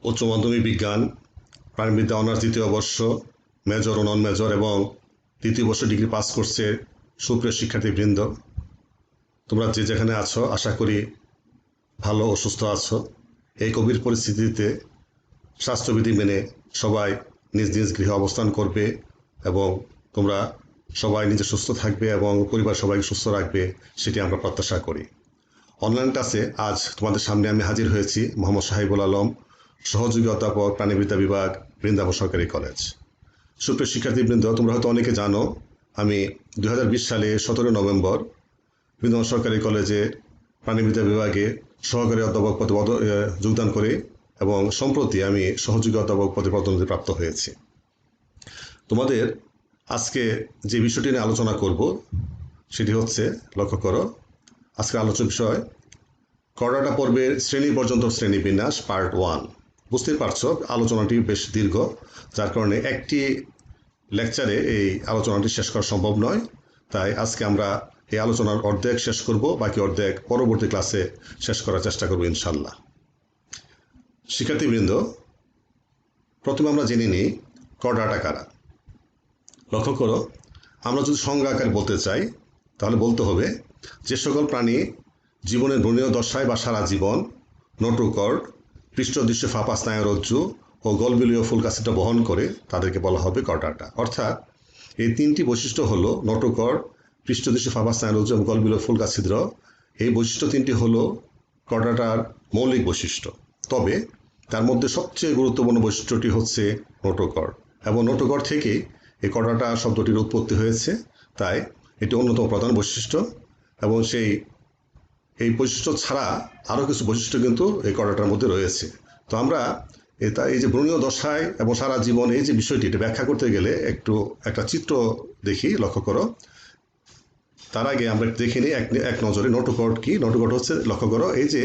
উচ্চ মাধ্যমিক বিজ্ঞান, প্রাণিবিদ্যা অনার্স দ্বিতীয় বর্ষ, মেজর ও নন মেজর এবং তৃতীয় বর্ষ ডিগ্রি পাস করছে সুপ্রিয় শিক্ষার্থীবৃন্দ, তোমরা যে যেখানে আছো আশা করি ভালো ও সুস্থ আছো। এই কোভিড পরিস্থিতিতে স্বাস্থ্যবিধি মেনে সবাই নিজ নিজ গৃহে অবস্থান করবে এবং তোমরা সবাই নিজে সুস্থ থাকবে এবং পরিবার সবাইকে সুস্থ রাখবে, সেটি আমরা প্রত্যাশা করি। অনলাইন ক্লাসে আজ তোমাদের সামনে আমি হাজির হয়েছি মোহাম্মদ শাহিবুল আলম, সহযোগী অধ্যাপক, প্রাণিবিদ্যা বিভাগ, বৃন্দাবন সরকারি কলেজ। সুপ্রিয় শিক্ষার্থীবৃন্দ, তোমরা হয়তো অনেকে জানো আমি 2020 সালে 17 নভেম্বর বৃন্দাবন সরকারি কলেজে প্রাণিবিদ্যা বিভাগে সহকারী অধ্যাপক পদে যোগদান করি এবং সম্প্রতি আমি সহযোগী অধ্যাপক পদে পদোন্নতি প্রাপ্ত হয়েছি। তোমাদের আজকে যে বিষয়টি নিয়ে আলোচনা করব সেটি হচ্ছে, লক্ষ্য করো, আজকের আলোচ্য বিষয় করডাটা পর্বের শ্রেণী পর্যন্ত শ্রেণীবিন্যাস পার্ট 1। বুঝতেই পারছো আলোচনাটি বেশ দীর্ঘ, যার কারণে একটি লেকচারে এই আলোচনাটি শেষ করা সম্ভব নয়। তাই আজকে আমরা এই আলোচনার অর্ধেক শেষ করব, বাকি অর্ধেক পরবর্তী ক্লাসে শেষ করার চেষ্টা করব ইনশাল্লাহ। শিক্ষার্থীবৃন্দ, প্রথমে আমরা জেনে নিই করডাটা কারা। লক্ষ্য করো, আমরা যদি সংজ্ঞা আকারে বলতে চাই তাহলে বলতে হবে যে সকল প্রাণী জীবনের ভ্রূণীয় দশায় বা সারা জীবন নোটোকর্ড, পৃষ্ঠদৃশ্য ফাঁপা স্নায়ুরজ্জু ও গলবিলীয় ফুলকাছিটা বহন করে তাদেরকে বলা হবে করডাটা। অর্থাৎ এই তিনটি বৈশিষ্ট্য হলো নোটোকর্ড, পৃষ্ঠদৃশ্য ফাঁপা স্নায়ুরজ্জু এবং গলবিলীয় ফুলকাছিদ্র। এই বৈশিষ্ট্য তিনটি হলো করডাটার মৌলিক বৈশিষ্ট্য। তবে তার মধ্যে সবচেয়ে গুরুত্বপূর্ণ বৈশিষ্ট্যটি হচ্ছে নোটোকর্ড, এবং নোটোকর্ড থেকেই এই করডাটা শব্দটির উৎপত্তি হয়েছে। তাই এটি অন্যতম প্রধান বৈশিষ্ট্য, এবং এই বৈশিষ্ট্য ছাড়া আরও কিছু বৈশিষ্ট্য কিন্তু এই করডাটার মধ্যে রয়েছে। তো আমরা এই যে ভ্রূণীয় দশায় এবং সারা জীবন এই যে বিষয়টি, এটা ব্যাখ্যা করতে গেলে একটা চিত্র দেখি, লক্ষ্য করো। তার আগে আমরা দেখে নিই এক নজরে নোটোকর্ড কি। নোটোকর্ড হচ্ছে, লক্ষ্য করো, এই যে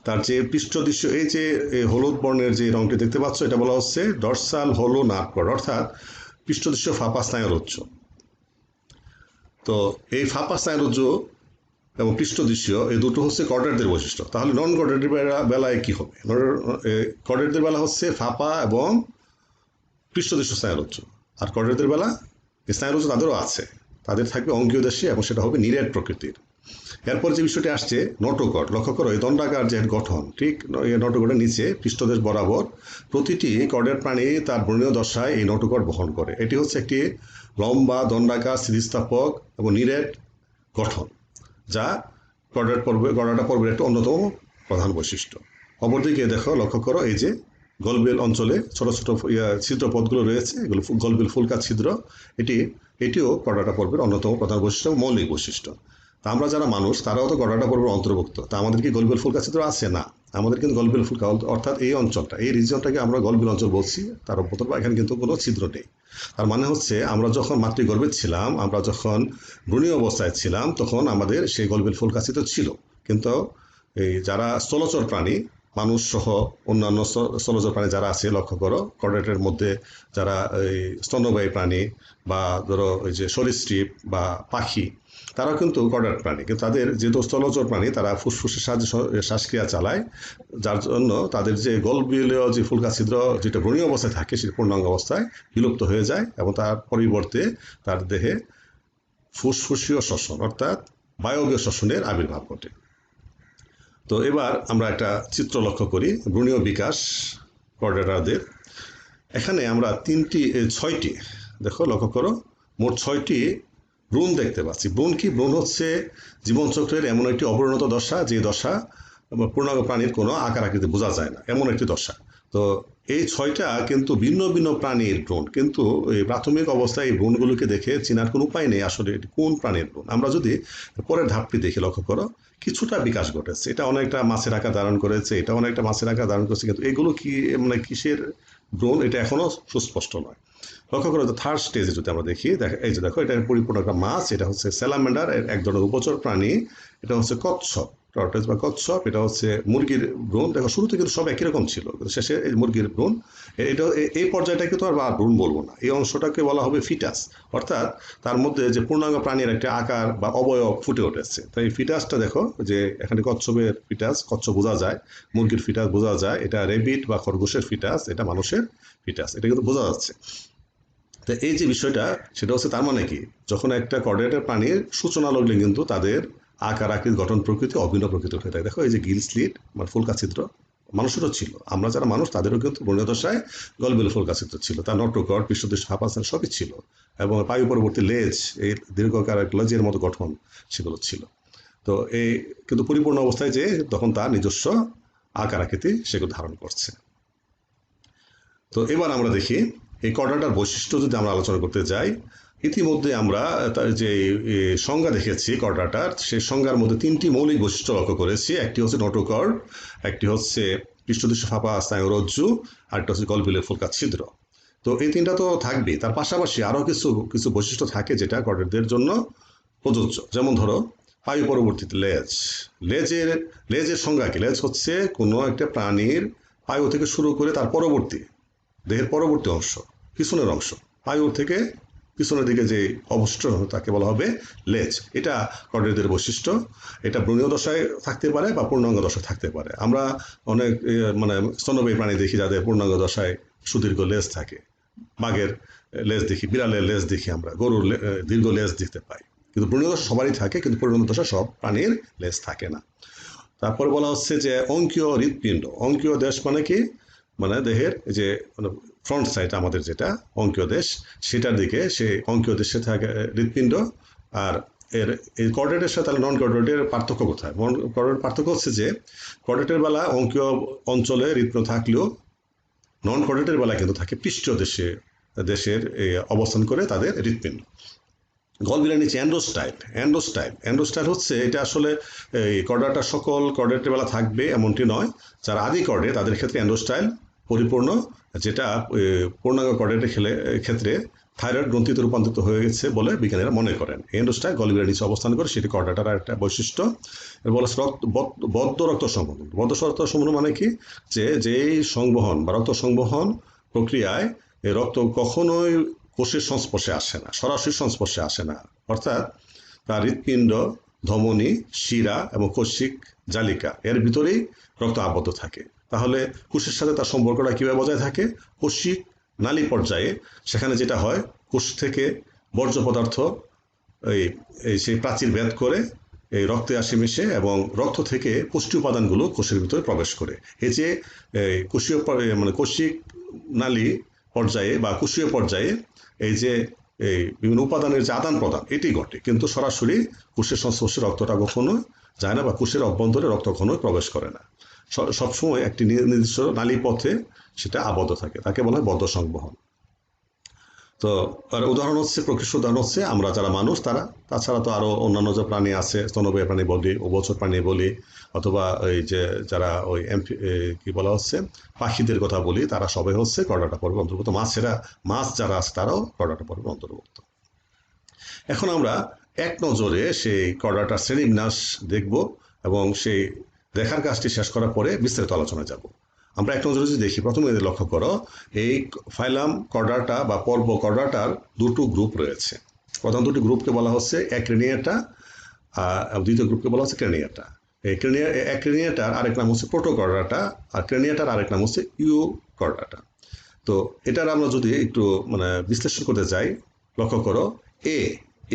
তার যে পৃষ্ঠদৃশ্য, এই যে হলুদ বর্ণের যে রঙটি দেখতে পাচ্ছ, এটা বলা হচ্ছে ডরসাল হলো নার্ভ কর্ড, অর্থাৎ পৃষ্ঠদৃশ্য ফাঁপা স্নায়ুরজ্জু। তো এই ফাঁপা স্নায়ুরজ্জু এবং পৃষ্ঠদৃশ্য এই দুটো হচ্ছে কর্ডাটদের বৈশিষ্ট্য। তাহলে নন কর্ডাটের বেলায় কি হবে? কর্ডাটদের বেলা হচ্ছে ফাঁপা এবং পৃষ্ঠদৃশ্য স্নায়ুরজ্জু, আর কর্ডাটদের বেলা স্নায়ুরজ্জু তাদেরও আছে, তাদের থাকবে অঙ্গীয় দেশে এবং সেটা হবে নিরেট প্রকৃতির। এরপর যে বিষয়টি আসছে নোটোকর্ড। লক্ষ্য করো, এই দণ্ডাকার যে গঠন, ঠিক এই নোটোকর্ডের নিচে পৃষ্ঠদেশ বরাবর প্রতিটি কর্ডের প্রাণী তার ভ্রূণীয় দশায় এই নোটোকর্ড বহন করে। এটি হচ্ছে একটি লম্বা দণ্ডাকার স্থিতিস্থাপক এবং নিরেট গঠন, যা করডাটা পর্বের একটা অন্যতম প্রধান বৈশিষ্ট্য। অপরদিকে দেখো, লক্ষ্য করো, এই যে গলবিল অঞ্চলে ছোট ছোট ছিদ্রপথগুলো রয়েছে, এগুলো গলবিল ফুলকা ছিদ্র। এটিও করডাটা পর্বের অন্যতম প্রধান বৈশিষ্ট্য, মৌলিক বৈশিষ্ট্য। তা আমরা যারা মানুষ, তারাও তো করডাটা পর্বের অন্তর্ভুক্ত। তা আমাদের কি গলবিল ফুলকা ছিদ্র আছে? না, আমাদের কিন্তু গলবিল ফুলকা, অর্থাৎ এই অঞ্চলটা, এই রিজিয়নটাকে আমরা গলবিল অঞ্চল বলছি। তার অন্তর্গত এখানে কিন্তু কোনো ছিদ্র নেই। তার মানে হচ্ছে আমরা যখন মাতৃগর্ভে ছিলাম, আমরা যখন ভ্রূণীয় অবস্থায় ছিলাম, তখন আমাদের সেই গলবিল ফুলকাছি তো ছিল। কিন্তু এই যারা স্থলচর প্রাণী, মানুষ সহ অন্যান্য স্থলচর প্রাণী যারা আছে, লক্ষ্য করো, করডাটের মধ্যে যারা এই স্তন্যবায়ী প্রাণী বা ধরো ওই যে সরীসৃপ বা পাখি, তারাও কিন্তু করডাট প্রাণী। কিন্তু তাদের যেহেতু স্থলচর প্রাণী, তারা ফুসফুসের সাহায্যে শ্বাসক্রিয়া চালায়, যার জন্য তাদের যে গলবিলীয় যে ফুলকা ছিদ্র, যেটা ভ্রূণীয় অবস্থায় থাকে, সেটা পূর্ণাঙ্গ অবস্থায় বিলুপ্ত হয়ে যায় এবং তার পরিবর্তে তার দেহে ফুসফুসীয় শ্বসন, অর্থাৎ বায়বীয় শ্বসনের আবির্ভাব ঘটে। তো এবার আমরা একটা চিত্র লক্ষ্য করি ভ্রূণীয় বিকাশ করডাটাদের। এখানে আমরা ছয়টি, দেখো, লক্ষ্য করো, মোট 6টি ভ্রূণ দেখতে পাচ্ছি। ভ্রূণ কি? ভ্রূণ হচ্ছে জীবনচক্রের এমন একটি অপরিণত দশা, যে দশা পূর্ণাঙ্গ প্রাণীর কোনো আকার আকৃতি বোঝা যায় না, এমন একটি দশা। তো এই 6টা কিন্তু ভিন্ন ভিন্ন প্রাণীর ভ্রূণ, কিন্তু এই প্রাথমিক অবস্থায় এই ভ্রূণগুলোকে দেখে চেনার কোনো উপায় নেই আসলে এটি কোন প্রাণীর ভ্রূণ। আমরা যদি পরের ধাপটি দেখি, লক্ষ্য করো, কিছুটা বিকাশ ঘটেছে, এটা অনেকটা মাছের আকার ধারণ করেছে, এটা অনেকটা মাছের আকার ধারণ করেছে, কিন্তু এগুলো কি, মানে কিসের ভ্রূণ, এটা এখনো সুস্পষ্ট নয়। লক্ষ্য করো, থার্ড স্টেজে যদি আমরা দেখি, এই যে দেখো, এটা পরিপূর্ণ একটা মাছ, এটা হচ্ছে স্যালামেন্ডার, এক ধরনের উভচর প্রাণী, এটা হচ্ছে কচ্ছপ। টর্টয়েস বা কচ্ছপ, এটা হচ্ছে মুরগির ভ্রূণ। দেখো শুরুতে কিন্তু সব একই রকম ছিল, কিন্তু শেষে এই মুরগির ভ্রূণ। এটা এই পর্যায়টাকে তো আর ভ্রূণ বলবো না, এই অংশটাকে বলা হবে ফিটাস। অর্থাৎ তার মধ্যে যে পূর্ণাঙ্গ প্রাণীর একটা আকার বা অবয়ব ফুটে উঠেছে। তো এই ফিটাসটা দেখো, যে এখানে কচ্ছপের ফিটাস, কচ্ছপ বোঝা যায়, মুরগির ফিটাস বোঝা যায়, এটা রেবিট বা খরগোশের ফিটাস, এটা মানুষের ফিটাস, এটা কিন্তু বোঝা যাচ্ছে। তো এই যে বিষয়টা, সেটা হচ্ছে তার মানে কি, যখন একটা কর্ডেটের প্রাণীর সূচনা লগ্নে কিন্তু তাদের আকার আকৃতি গঠন প্রকৃতি অভিন্ন প্রকৃতি হয়ে থাকে। দেখো এই যে গিল স্লিট মানে ফুলকা ছিদ্র মানুষেরও ছিল, আমরা যারা মানুষ তাদেরও কিন্তু বর্ণীয় দশায় গলবিল ফুলকা ছিদ্র ছিল, তার নটকট পৃষ্ঠদেশ ফাঁপাসান সবই ছিল, এবং পায়ু পরবর্তী লেজ, এই দীর্ঘকার লেজের মতো গঠন সেগুলো ছিল। তো এই কিন্তু পরিপূর্ণ অবস্থায় যে তখন তার নিজস্ব আকার আকৃতি সেগুলো ধারণ করছে। তো এবার আমরা দেখি এই কর্ডাটার বৈশিষ্ট্য যদি আমরা আলোচনা করতে যাই, ইতিমধ্যে আমরা তার যে সংজ্ঞা দেখেছি কর্ডাটার, সেই সংজ্ঞার মধ্যে 3টি মৌলিক বৈশিষ্ট্য লক্ষ্য করেছি। একটি হচ্ছে নোটোকর্ড, একটি হচ্ছে পৃষ্ঠদেশে ফাঁপা স্নায়ুরজ্জু, আর একটা হচ্ছে গলবিলের ফুলকা ছিদ্র। তো এই 3টা তো থাকবেই, তার পাশাপাশি আরও কিছু কিছু বৈশিষ্ট্য থাকে যেটা কর্ডারদের জন্য প্রযোজ্য। যেমন ধরো পায়ু পরবর্তীতে লেজ। লেজের সংজ্ঞা কি? লেজ হচ্ছে কোনো একটা প্রাণীর পায়ু থেকে শুরু করে তার পরবর্তী দেহের পরবর্তী অংশ, পিছনের অংশ, পায়ুর থেকে পিছনের দিকে যে অবশিষ্ট তাকে বলা হবে লেজ। এটা কর্ডেটদের বৈশিষ্ট্য। এটা ভ্রূণীয় দশায় থাকতে পারে বা পূর্ণাঙ্গ দশায় থাকতে পারে। আমরা অনেক মানে স্তন্যপায়ী প্রাণী দেখি যাদের পূর্ণাঙ্গ দশায় সুদীর্ঘ লেজ থাকে, বাঘের লেজ দেখি, বিড়ালের লেজ দেখি, আমরা গরুর দীর্ঘ লেজ দেখতে পাই। কিন্তু ভ্রূণীয় দশা সবারই থাকে, কিন্তু পূর্ণাঙ্গ দশা সব প্রাণীর লেজ থাকে না। তারপর বলা হচ্ছে যে অঙ্কীয় হৃৎপিণ্ড। অঙ্কীয় দেশ মানে কি? মানে দেহের যে মানে ফ্রন্ট সাইড আমাদের যেটা অঙ্কীয় দেশ, সেটার দিকে সে অঙ্কীয় দেশে থাকে হৃৎপিণ্ড। আর এর এই কর্ডেটের সাথে নন কর্ডেটের পার্থক্য কোথায়? কর্ডেটের পার্থক্য হচ্ছে যে কর্ডেটের বেলা অঙ্কীয় অঞ্চলে হৃৎপিণ্ড থাকলেও নন কর্ডেটের বেলা কিন্তু থাকে পৃষ্ঠীয় দেশের অবস্থান করে তাদের হৃৎপিণ্ড। গলবিলের নিচে অ্যান্ডোস্টাইল হচ্ছে এটা আসলে এই কর্ডাটা সকল কর্ডেটের বেলা থাকবে এমনটি নয়। যারা আদি কর্ডে তাদের ক্ষেত্রে অ্যান্ডোস্টাইল পরিপূর্ণ, যেটা পূর্ণাঙ্গ কর্ডেটের ক্ষেত্রে থাইরয়েড গ্রন্থিতে রূপান্তরিত হয়ে গেছে বলে বিজ্ঞানীরা মনে করেন। অ্যান্ডোস্টাইল গলবিলের নিচে অবস্থান করে, সেটি কর্ডাটার একটা বৈশিষ্ট্য। বলে বদ্ধ রক্ত সংবহন। বদ্ধ রক্ত সংবহন মানে কি? যেই সংবহন বা রক্ত সংবহন প্রক্রিয়ায় এই রক্ত কখনোই কোষের সংস্পর্শে আসে না, সরাসরি সংস্পর্শে আসে না। অর্থাৎ তার হৃৎপিণ্ড, ধমনী, শিরা এবং কৌশিক জালিকা এর ভিতরেই রক্ত আবদ্ধ থাকে। তাহলে কোষের সাথে তার সম্পর্কটা কীভাবে বজায় থাকে? কৌশিক নালী পর্যায়ে সেখানে যেটা হয়, কোষ থেকে বর্জ্য পদার্থ সেই প্রাচীর ভেদ করে এই রক্তে আসে মিশে, এবং রক্ত থেকে পুষ্টি উপাদানগুলো কোষের ভিতরে প্রবেশ করে। এই যে কোষীয় মানে কৌশিক নালী পর্যায়ে বা কোষীয় পর্যায়ে এই যে এই বিভিন্ন উপাদানের যে আদান প্রদান এটি ঘটে, কিন্তু সরাসরি কোষের সংস্পর্শে রক্তটা কখনো যায় না, বা কোষের অভ্যন্তরে রক্ত কখনোই প্রবেশ করে না। সবসময় একটি নির্দিষ্ট নালী পথে সেটা আবদ্ধ থাকে, তাকে বলা হয় বদ্ধ সংবহন। তো উদাহরণ হচ্ছে, প্রকৃষ্ট উদাহরণ হচ্ছে আমরা যারা মানুষ তারা, তাছাড়া তো আরও অন্যান্য যে প্রাণী আছে, স্তন্যপায়ী প্রাণী বলি, উভচর প্রাণী বলি, অথবা ওই যে যারা ওই কি বলা হচ্ছে পাখিদের কথা বলি, তারা সবাই হচ্ছে কর্ডাটা পর্বের অন্তর্ভুক্ত। মাছ যারা আছে তারাও কর্ডাটা পর্বের অন্তর্ভুক্ত। এখন আমরা এক নজরে সেই কর্ডাটার শ্রেণীবিন্যাস দেখব, এবং সেই দেখার কাজটি শেষ করার পরে বিস্তারিত আলোচনায় যাব। আমরা এক নজরে যদি দেখি, প্রথমে লক্ষ্য করো এই ফাইলাম কর্ডাটা বা পর্ব কর্ডাটার দুটো গ্রুপ রয়েছে। প্রথম দুটি গ্রুপকে বলা হচ্ছে অ্যাক্রেনিয়াটা, আর দ্বিতীয় গ্রুপকে বলা হচ্ছে ক্রেনিয়াটা। এই অ্যাক্রেনিয়াটার আরেক নাম হচ্ছে প্রোটোকর্ডাটা, আর ক্রেনিয়াটার আরেক নাম হচ্ছে ইউকর্ডাটা। তো এটার আমরা যদি একটু মানে বিশ্লেষণ করতে যাই, লক্ষ্য করো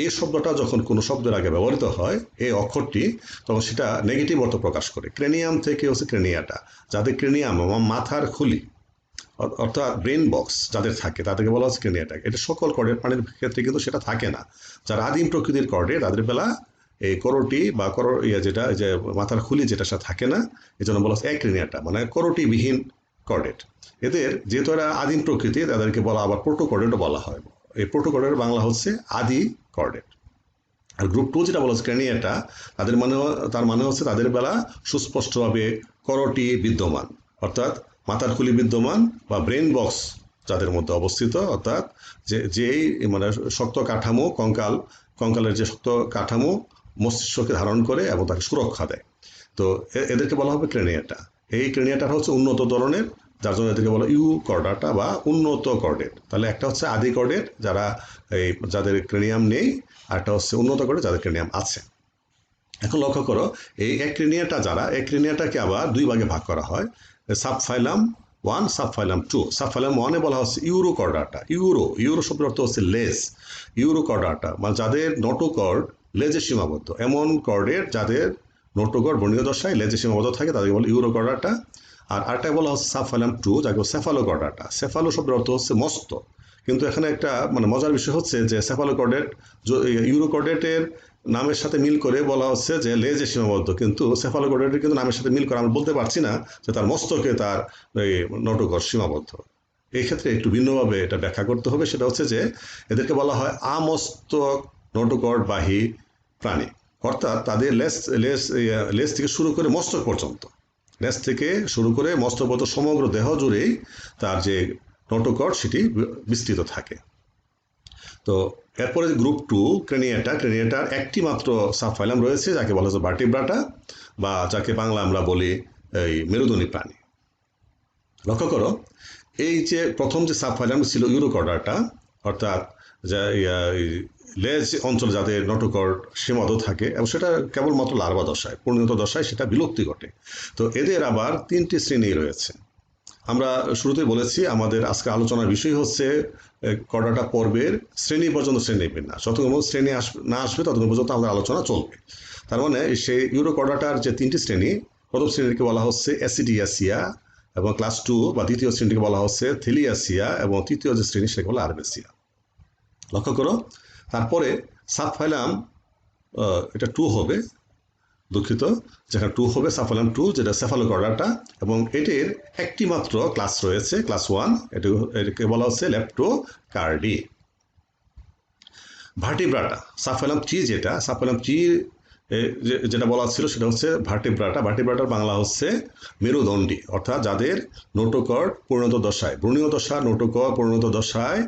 এ শব্দটা যখন কোনো শব্দের আগে ব্যবহৃত হয়, এই অক্ষরটি, তখন সেটা নেগেটিভ অর্থ প্রকাশ করে। ক্রেনিয়াম থেকে হচ্ছে ক্রেনিয়াটা, যাদের ক্রেনিয়াম মাথার খুলি অর্থাৎ ব্রেন বক্স যাদের থাকে তাদেরকে বলা হচ্ছে ক্রেনিয়াটা। এটা সকল কর্ডেট প্রাণীর ক্ষেত্রে কিন্তু সেটা থাকে না। যারা আদিম প্রকৃতির কর্ডে তাদের বেলা এই করোটি বা যেটা যে মাথার খুলি যেটা সেটা থাকে না, এই জন্য বলা হচ্ছে অ্যাক্রেনিয়াটা, মানে করোটিবিহীন কর্ডেট। এদের যেহেতু এরা আদিম প্রকৃতি, তাদেরকে বলা আবার প্রোটোকর্ডেটও বলা হয়। এই প্রোটোকর্ডের বাংলা হচ্ছে আদি কর্ডেট। আর গ্রুপ 2 যেটা বলা হচ্ছে ক্রেনিয়াটা, তার মানে হচ্ছে তাদের বেলা সুস্পষ্টভাবে করোটি বিদ্যমান, অর্থাৎ মাথার খুলি বিদ্যমান বা ব্রেন বক্স যাদের মধ্যে অবস্থিত, অর্থাৎ যেই মানে শক্ত কাঠামো, কঙ্কালের যে শক্ত কাঠামো মস্তিষ্ককে ধারণ করে এবং তাকে সুরক্ষা দেয়। তো এদেরকে বলা হবে ক্রেনিয়াটা। এই ক্রেনিয়াটা হচ্ছে উন্নত ধরনের, যার জন্য এদেরকে বলা ইউ কর্ডাটা বা উন্নত কর্ডেট। তাহলে একটা হচ্ছে আদি কর্ডেট যারা যাদের ক্রেনিয়াম নেই, আর একটা হচ্ছে উন্নত কর্ডেট যাদের ক্রেনিয়াম আছে। এখন লক্ষ্য করো, এই অ্যাক্রিনিয়াটা যারা, অ্যাক্রিনিয়াটাকে আবার দুই ভাগে ভাগ করা হয়, সাবফাইলাম 1, সাবফাইলাম 2। সাবফাইলাম 1-এ বলা হচ্ছে ইউরোকর্ডাটা। ইউরো শব্দের অর্থ হচ্ছে লেজ। ইউরোকর্ডাটা মানে যাদের নোটোকর্ড লেজে সীমাবদ্ধ, এমন কর্ডের যাদের নোটোকর্ড বর্ণীয় দশায় লেজে সীমাবদ্ধ থাকে তাদেরকে বলে ইউরোকর্ডাটা। আর আরেকটা বলা হচ্ছে সাবফাইলাম 2, যাকে সেফালোকর্ডাটা। সেফালো শব্দের অর্থ হচ্ছে মস্ত। কিন্তু এখানে একটা মানে মজার বিষয় হচ্ছে যে সেফালোকর্ডেট ইউরোকর্ডেটের নামের সাথে মিল করে বলা হচ্ছে যে লেজে সীমাবদ্ধ, কিন্তু সেফালোকর্ডেটের কিন্তু নামের সাথে মিল করে আমরা বলতে পারছি না যে তার মস্তকে তার নোটোকর্ড সীমাবদ্ধ। এই ক্ষেত্রে একটু ভিন্নভাবে এটা ব্যাখ্যা করতে হবে। সেটা হচ্ছে যে এদেরকে বলা হয় আমস্তক নোটোকর্ডবাহী প্রাণী, অর্থাৎ তাদের লেজ থেকে শুরু করে মস্তক পর্যন্ত, লেজ থেকে শুরু করে মস্তক পর্যন্ত সমগ্র দেহ জুড়েই তার যে নোটোকর্ড সেটি বিস্তৃত থাকে। তো এরপরে গ্রুপ 2 ক্রেনিয়াটার একটি মাত্র সাবফাইলাম রয়েছে, যাকে বলা হচ্ছে ভার্টিব্রাটা, বা যাকে বাংলা আমরা বলি এই মেরুদণ্ডী প্রাণী। লক্ষ্য করো, এই যে প্রথম যে সাবফাইলাম ছিল ইউরোকর্ডাটা, অর্থাৎ লেজ অঞ্চল যাদের নোটোকর্ড সীমাবদ্ধ থাকে, এবং সেটা কেবলমাত্র লার্ভা দশায়, পরিণত দশায় সেটা বিলুপ্তি ঘটে। তো এদের আবার 3টি শ্রেণী রয়েছে। আমরা শুরুতেই বলেছি আমাদের আজকে আলোচনার বিষয় হচ্ছে কর্ডাটা পর্বের শ্রেণী পর্যন্ত শ্রেণীবিন্যাস। যতক্ষণ শ্রেণী না আসবে ততক্ষণ পর্যন্ত আমাদের আলোচনা চলবে। তার মানে সেই ইউরোকর্ডাটার যে 3টি শ্রেণী, প্রথম শ্রেণীকে বলা হচ্ছে অ্যাসিডিয়াসিয়া, এবং ক্লাস 2 বা দ্বিতীয় শ্রেণীকে বলা হচ্ছে থেলিয়াসিয়া, এবং তৃতীয় যে শ্রেণী সেটাকে বলা আরবেসিয়া। লক্ষ্য করো, তারপরে সাবফাইলাম এটা 2 হবে, দুঃখিত, যেখানে 2 হবে সাবফাইলাম 2, যেটা সেফালোকর্ডাটা, এবং এটির একটি মাত্র ক্লাস রয়েছে, ক্লাস 1, এটাকে বলা হচ্ছে লেপ্টোকার্ডি। ভার্টিব্রাটা সাবফাইলাম 3, সাবফাইলাম 3 যেটা বলা ছিল সেটা হচ্ছে ভার্টিব্রাটা। ভার্টিব্রাটার বাংলা হচ্ছে মেরুদণ্ডী, অর্থাৎ যাদের নোটোকর্ড পরিণত দশায়, ব্রণীয় দশা নোটোকর্ড পরিণত দশায়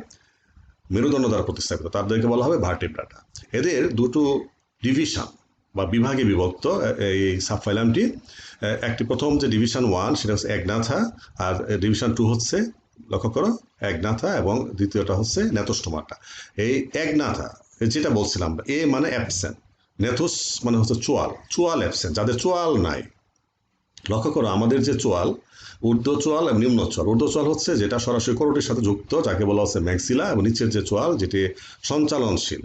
মেরুদণ্ড দ্বারা প্রতিস্থাপিত, তাদেরকে বলা হবে ভার্টিব্রাটা। এদের দুটো ডিভিশন বা বিভাগে বিভক্ত এই সাবফাইলামটি। একটি প্রথম যে ডিভিশন 1 সেটা হচ্ছে অ্যাগনাথা, আর ডিভিশন 2 হচ্ছে, লক্ষ্য করো, অ্যাগনাথা, এবং দ্বিতীয়টা হচ্ছে নেথোস্টোমাটা। এই অ্যাগনাথা যেটা বলছিলাম, এ মানে অ্যাবসেন্ট, নেথোস মানে হচ্ছে চোয়াল অ্যাবসেন্ট, যাদের চোয়াল নাই। লক্ষ্য করো, আমাদের যে চোয়াল, ঊর্ধ্ব চোয়াল এবং নিম্ন চোয়াল। ঊর্ধ্ব চোয়াল হচ্ছে যেটা সরাসরি করোটির সাথে যুক্ত, যাকে বলা হচ্ছে ম্যাক্সিলা, এবং নিচের যে চোয়াল যেটি সঞ্চালনশীল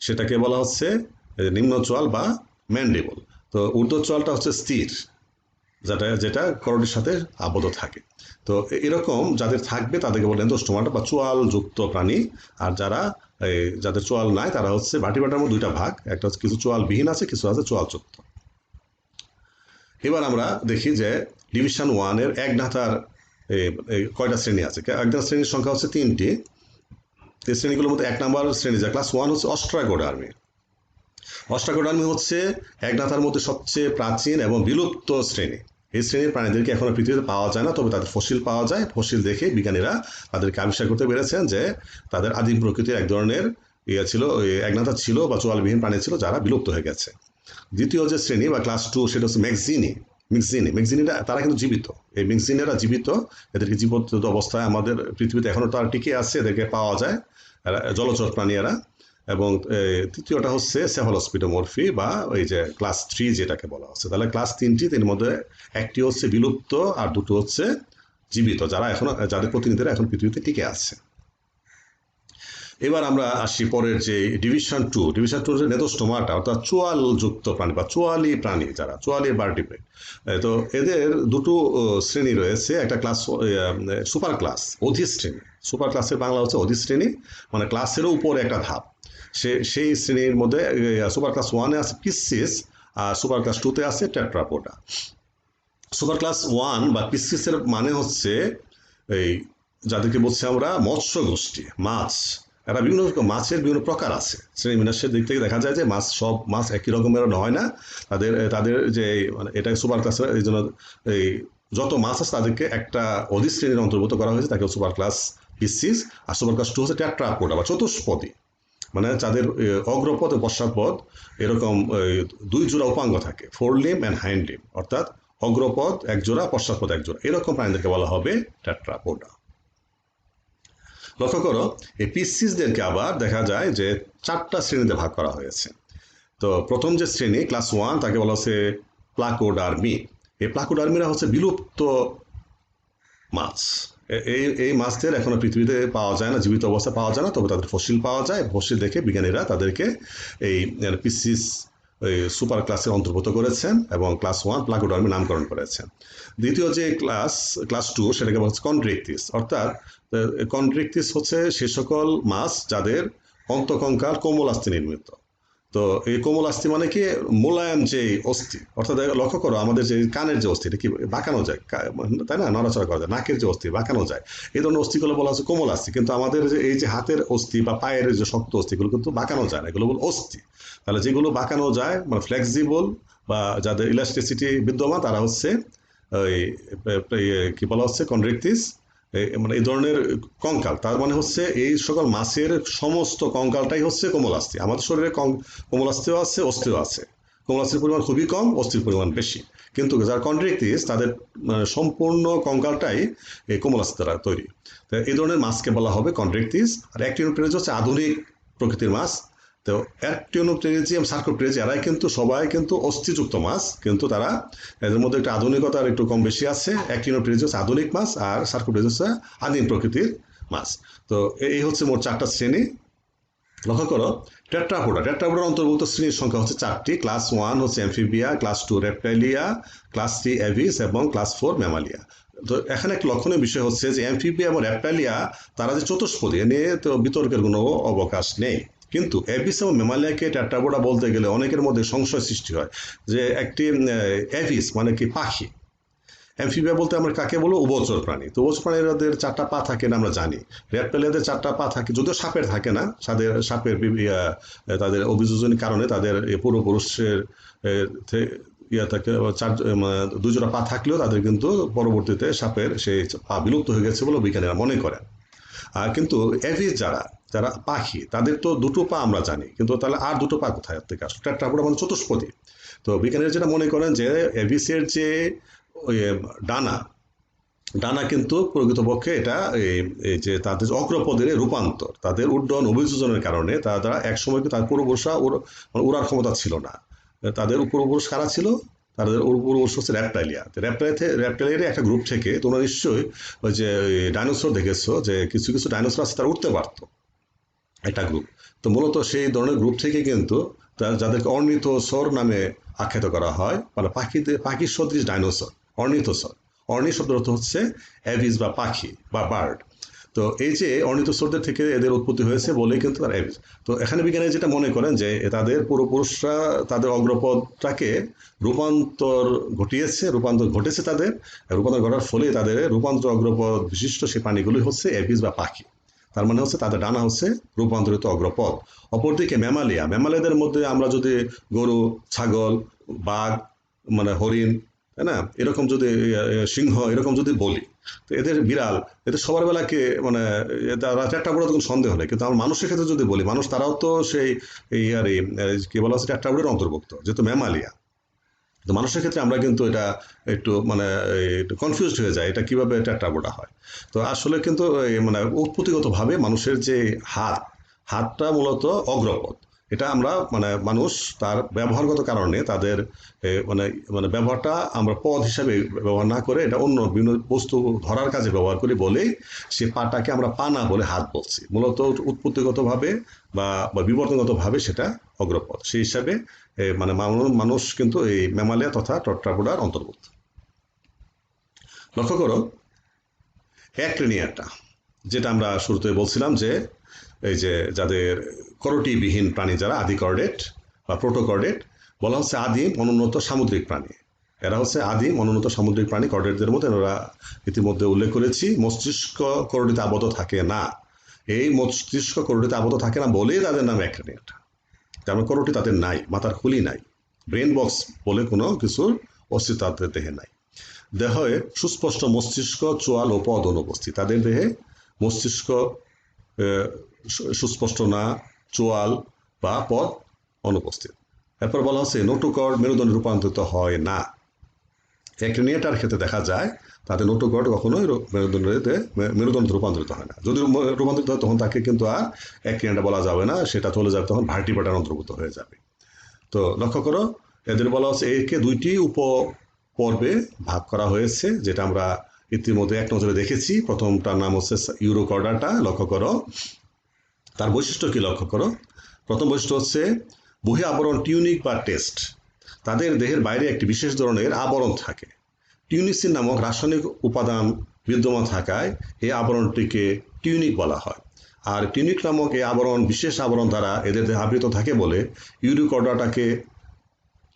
সেটাকে বলা হচ্ছে নিম্ন চোয়াল বা ম্যান্ডিবল। তো ঊর্ধ্ব চোয়ালটা হচ্ছে স্থির, যেটা করোটির সাথে আবদ্ধ থাকে। তো এরকম যাদের থাকবে তাদেরকে বলে এন্ডোস্টোমাটা বা চোয়াল যুক্ত প্রাণী। আর যাদের চোয়াল নাই তারা হচ্ছে ভার্টিব্রাটার মধ্যে 2টা ভাগ, একটা হচ্ছে কিছু চোয়াল বিহীন আছে, কিছু আছে চোয়াল যুক্ত। এবার আমরা দেখি যে ডিভিশন 1-এর অ্যাগনাথার কয়টা শ্রেণী আছে। অ্যাগনাথা শ্রেণীর সংখ্যা হচ্ছে 3টি। এই শ্রেণীগুলোর মধ্যে 1 নম্বর শ্রেণী, যা ক্লাস 1, হচ্ছে অস্ট্রাগোডার্মি। অস্ট্রাগোডার্মি হচ্ছে অ্যাগনাথার মধ্যে সবচেয়ে প্রাচীন এবং বিলুপ্ত শ্রেণী। এই শ্রেণীর প্রাণীদেরকে এখনো পৃথিবীতে পাওয়া যায় না, তবে তাদের ফসিল পাওয়া যায়। ফসিল দেখে বিজ্ঞানীরা তাদেরকে আবিষ্কার করতে পেরেছেন যে তাদের আদিম প্রকৃতির এক ধরনের ছিল, অ্যাগনাথা ছিল বা চোয়ালবিহীন প্রাণী ছিল, যারা বিলুপ্ত হয়ে গেছে। দ্বিতীয় যে শ্রেণী বা ক্লাস 2 সেটা হচ্ছে ম্যাক্সিনিরা, তারা কিন্তু জীবিত। এই ম্যাক্সিনিরা জীবিত, এদেরকে জীবিত অবস্থায় আমাদের পৃথিবীতে এখনও তারা টিকে আছে, এদেরকে পাওয়া যায়, জলচর প্রাণী এরা। এবং তৃতীয়টা হচ্ছে সেফালোস্পিডোমরফি বা ওই যে ক্লাস 3 যেটাকে বলা হচ্ছে। তাহলে ক্লাস 3টি, এর মধ্যে একটি হচ্ছে বিলুপ্ত আর দুটো হচ্ছে জীবিত, যাদের প্রতিনিধিরা এখন পৃথিবীতে টিকে আছে। এবার আমরা আসি পরের যে ডিভিশন 2 হচ্ছে নেথোস্টোমাটা, অর্থাৎ চোয়াল যুক্ত প্রাণী বা চোয়ালি প্রাণী, যারা চোয়ালি ভার্টিব্রেট। তো এদের দুটো শ্রেণী রয়েছে, একটা ক্লাস সুপার ক্লাস, অধিশ্রেণী। সুপার ক্লাসের বাংলা হচ্ছে অধিশ্রেণী, মানে ক্লাসেরও উপরে একটা ধাপ। সেই শ্রেণীর মধ্যে সুপার ক্লাস 1-এ আছে পিসিস, আর সুপার ক্লাস 2-তে আছে টেট্রাপোডা। সুপার ক্লাস 1 বা পিসিসের মানে হচ্ছে এই যাদেরকে বলছি আমরা মৎস্য গোষ্ঠী, মাছ। এরা বিভিন্ন রকম মাছের বিভিন্ন প্রকার আছে। শ্রেণীবিন্যাসের দিক থেকে দেখা যায় যে সব মাছ একই রকমের হয় না। তাদের যে মানে এটা সুপার ক্লাসের, এই জন্য এই যত মাছ আছে তাদেরকে একটা অধিশ্রেণীর অন্তর্ভুক্ত করা হয়েছে, তাকে সুপার ক্লাস পিসিস। আর সুপার ক্লাস 2 হচ্ছে টেট্রাপোডা বা চতুষ্পদী। মানে যাদের অগ্রপদ ও পশ্চাৎপদ এরকম দুই জোড়া উপাঙ্গ থাকে, fore limb and hind limb, অর্থাৎ অগ্রপদ এক জোড়া পশ্চাৎপদ এক জোড়া, এরকম প্রাণীদেরকে বলা হবে টেট্রাপোডা। লক্ষ্য করো এই পিসিসদেরকে আবার দেখা যায় যে 4টা শ্রেণীতে ভাগ করা হয়েছে। তো প্রথম যে শ্রেণী ক্লাস 1 তাকে বলা হচ্ছে প্লাকোডার্মি। এই প্লাকোডার্মিরা হচ্ছে বিলুপ্ত মাছ। এই মাছদের এখনো পৃথিবীতে পাওয়া যায় না, জীবিত অবস্থায় পাওয়া যায় না, তবে তাদের ফসিল পাওয়া যায়। ফসিল দেখে বিজ্ঞানীরা তাদেরকে এই পিসিস সুপার ক্লাসের অন্তর্ভুক্ত করেছেন এবং ক্লাস 1 প্লাকোডার্মি নামকরণ করেছেন। দ্বিতীয় যে ক্লাস 2 সেটাকে বলা হচ্ছে কন্ড্রিকটিস, অর্থাৎ কন্ড্রিকটিস হচ্ছে সে সকল মাছ যাদের অন্তঃকঙ্কাল কোমল আস্থি নির্মিত। তো এই কোমল আস্থি মানে কি মোলায়েম যে অস্থি, অর্থাৎ লক্ষ্য করো আমাদের যে কানের যে অস্থি এটা কি বাঁকানো যায়, তাই না, নড়াচড়া করা যায়, নাকের যে অস্থি বাঁকানো যায়, এই ধরনের অস্থিগুলো বলা হচ্ছে কোমল আস্থি। কিন্তু আমাদের যে এই যে হাতের অস্থি বা পায়ের যে শক্ত অস্থিগুলো কিন্তু বাঁকানো যায় না, এগুলো বল অস্থি। তাহলে যেগুলো বাঁকানো যায় মানে ফ্লেক্সিবল বা যাদের ইলাস্টিসিটি বিদ্যমান তারা হচ্ছে ওই কি বলা হচ্ছে কন্ড্রিকটিস, মানে এই ধরনের কঙ্কাল। তার মানে হচ্ছে এই সকল মাছের সমস্ত কঙ্কালটাই হচ্ছে কোমলাস্থি। আমাদের শরীরে কোমলাস্থিও আছে, অস্থিও আছে। কোমলাস্থির পরিমাণ খুবই কম, অস্থির পরিমাণ বেশি। কিন্তু যারা কন্ড্রিকটিস তাদের সম্পূর্ণ কঙ্কালটাই এই কোমলাস্থি দ্বারা তৈরি। এই ধরনের মাছকে বলা হবে কন্ড্রিকটিস। আর অ্যাক্টিনোপটেরিজ হচ্ছে আধুনিক প্রকৃতির মাছ। তো অ্যাক্টিনোপটেরিজিয়াম, সার্কোপটেরিজ এরাই কিন্তু সবাই কিন্তু অস্থিযুক্ত মাছ, কিন্তু তারা এদের মধ্যে একটা আধুনিকতার একটু কম বেশি আছে। অ্যাক্টিনোপটেরিজ হচ্ছে আধুনিক মাছ আর সার্কোপটেরিজ হচ্ছে আদিম প্রকৃতির মাছ। তো এই হচ্ছে মোট 4টা শ্রেণী। লক্ষ্য করো টেট্রাপোডার অন্তর্ভুক্ত শ্রেণীর সংখ্যা হচ্ছে 4টি। ক্লাস 1 হচ্ছে অ্যামফিবিয়া, ক্লাস 2 রেপ্টাইলিয়া, ক্লাস 3 অ্যাভিস এবং ক্লাস 4 ম্যামালিয়া। তো এখানে একটা লক্ষণীয় বিষয় হচ্ছে যে অ্যামফিবিয়া এবং রেপ্টাইলিয়া তারা যে চতুষ্পদী, এ নিয়ে তো বিতর্কের কোনো অবকাশ নেই। কিন্তু অ্যাভিস এবং ম্যামালিয়াকে টেট্রাপোডা বলতে গেলে অনেকের মধ্যে সংশয় সৃষ্টি হয় যে একটি অ্যাভিস মানে কি পাখি, অ্যামফিবিয়া বলতে আমরা কাকে বলবো, উভচর প্রাণী। তো উভচর প্রাণীদের 4টা পা থাকে না আমরা জানি, রেপ্টাইলিয়াদের 4টা পা থাকে, যদিও সাপের থাকে না। সাপের তাদের অভিযোজনের কারণে তাদের পূর্বপুরুষের থাকে 2 জোড়া পা থাকলেও তাদের কিন্তু পরবর্তীতে সাপের সেই পা বিলুপ্ত হয়ে গেছে বলে বিজ্ঞানীরা মনে করেন। কিন্তু অ্যাভিস যারা পাখি তাদের তো 2টো পা আমরা জানি, কিন্তু তাহলে আর 2টো পা কোথায় থেকে আসলো? টেট্রাপোডা মানে চতুষ্পদী। তো বিজ্ঞানীরা যেটা মনে করেন যে অ্যাভিসের যে ওই ডানা কিন্তু প্রকৃতপক্ষে এটা এই যে তাদের অগ্রপদের রূপান্তর, তাদের উড্ডয়ন অভিযোজনের কারণে তারা একসময় তার পূর্বপুরুষরা উড়ার ক্ষমতা ছিল না। তাদের পূর্বপুরুষ কারা ছিল? তাদের পূর্বপুরুষ হচ্ছে র্যাপটাইলিয়া। র্যাপটাইলিয়ার একটা গ্রুপ থেকে তোমরা নিশ্চয়ই ওই যে ডাইনোসর দেখেছো যে কিছু কিছু ডাইনোসর আছে তারা উঠতে পারতো, একটা গ্রুপ। তো মূলত সেই ধরনের গ্রুপ থেকে কিন্তু যাদেরকে অর্নিথোসর নামে আখ্যাত করা হয়, মানে পাখির সদৃশ ডাইনোসর, অর্নিথোসর। অর্নি শব্দের অর্থ হচ্ছে অ্যাভিস বা পাখি বা বার্ড। তো এই যে অর্নিথোসরদের থেকে এদের উৎপত্তি হয়েছে বলে কিন্তু তার অ্যাভিস। তো এখানে বিজ্ঞানী যেটা মনে করেন যে তাদের পূর্বপুরুষরা তাদের অগ্রপদটাকে রূপান্তর ঘটেছে তাদের রূপান্তর ঘটার ফলে তাদের রূপান্তর অগ্রপদ বিশিষ্ট সেই প্রাণীগুলি হচ্ছে অ্যাভিস বা পাখি। তার মানে হচ্ছে তাদের ডানা হচ্ছে রূপান্তরিত অগ্রপদ। অপরদিকে ম্যামালিয়াদের মধ্যে আমরা যদি গরু, ছাগল, বাঘ, মানে হরিণ, তাই না, এরকম যদি সিংহ এরকম যদি বলি, তো এদের বিড়াল, এদের সবার বেলাকে মানে তারা টেট্রাপোডা তখন সন্দেহ নেই। কিন্তু আমার মানুষের ক্ষেত্রে যদি বলি, মানুষ তারাও তো সেই কি বলা হচ্ছে টেট্রাপোডার অন্তর্ভুক্ত, যেহেতু ম্যামালিয়া। তো মানুষের ক্ষেত্রে আমরা কিন্তু এটা একটু মানে একটু কনফিউজড হয়ে যায়, এটা কিভাবে টেট্রাপোডা হয়। তো আসলে কিন্তু মানে উৎপত্তিগতভাবে মানুষের যে হাতটা মূলত অগ্রপদ। এটা আমরা মানে মানুষ তার ব্যবহারগত কারণে তাদের মানে মানে ব্যবহারটা আমরা পদ হিসাবে ব্যবহার না করে এটা অন্য বিভিন্ন বস্তু ধরার কাজে ব্যবহার করি বলেই সে পাটাকে আমরা পা না বলে হাত বলছি। মূলত উৎপত্তিগতভাবে বা বিবর্তনগতভাবে সেটা অগ্রপদ। সেই হিসাবে মানে মানুষ কিন্তু এই ম্যামালিয়া তথা টেট্রাপোডার অন্তর্ভুক্ত। লক্ষ্য করো অ্যাক্টিনিয়াটা, যেটা আমরা শুরুতে বলছিলাম যে এই যে যাদের করটিবিহীন প্রাণী, যারা আদিকর্ডেট বা প্রোটোকর্ডেট, বলা হচ্ছে আদিম অনুন্নত সামুদ্রিক প্রাণী। এরা হচ্ছে আদিম অনুন্নত সামুদ্রিক প্রাণী। কর্ডেটদের মধ্যে আমরা ইতিমধ্যে উল্লেখ করেছি মস্তিষ্ক করটিতে আবদ্ধ থাকে না। এই মস্তিষ্ক করটিতে আবদ্ধ থাকে না বলেই তাদের নাম অ্যাক্টিনিয়াটা। তেমন করটি তাদের নাই, মাথার খুলি নাই, ব্রেন বক্স বলে কোনো কিছুর অস্তিত্ব তাদের দেহে নাই। দেহে সুস্পষ্ট মস্তিষ্ক, চোয়াল ও পদ অনুপস্থিত। তাদের দেহে মস্তিষ্ক সুস্পষ্ট না, চোয়াল বা পদ অনুপস্থিত। এরপর বলা হচ্ছে নোটোকর্ড মেরুদণ্ডে রূপান্তরিত হয় না। অ্যাক্টিনিয়েটার ক্ষেত্রে দেখা যায় তাদের নোটোকর্ড কখনোই মেরুদণ্ডে রূপান্তরিত হয় না। যদি রূপান্তরিত হয় তখন তাকে কিন্তু আর অ্যাক্টিনিয়েটা বলা যাবে না, সেটা চলে যাবে তখন ভার্টিব্রেটার অন্তর্ভুক্ত হয়ে যাবে। তো লক্ষ্য করো, এদের বলা হচ্ছে একে দুইটি উপপর্বে ভাগ করা হয়েছে, যেটা আমরা ইতিমধ্যে এক নজরে দেখেছি। প্রথমটার নাম হচ্ছে ইউরোকর্ডাটা। লক্ষ্য করো তার বৈশিষ্ট্য কি, লক্ষ্য করো। প্রথম বৈশিষ্ট্য হচ্ছে বহি আবরণ টিউনিক বা টেস্ট। তাদের দেহের বাইরে একটি বিশেষ ধরনের আবরণ থাকে। টিউনিসিন নামক রাসায়নিক উপাদান বিদ্যমান থাকায় এই আবরণটিকে টিউনিক বলা হয়। আর টিউনিক নামক এই আবরণ বিশেষ আবরণ দ্বারা এদের দেহে আবৃত থাকে বলে ইউরোকর্ডাটাকে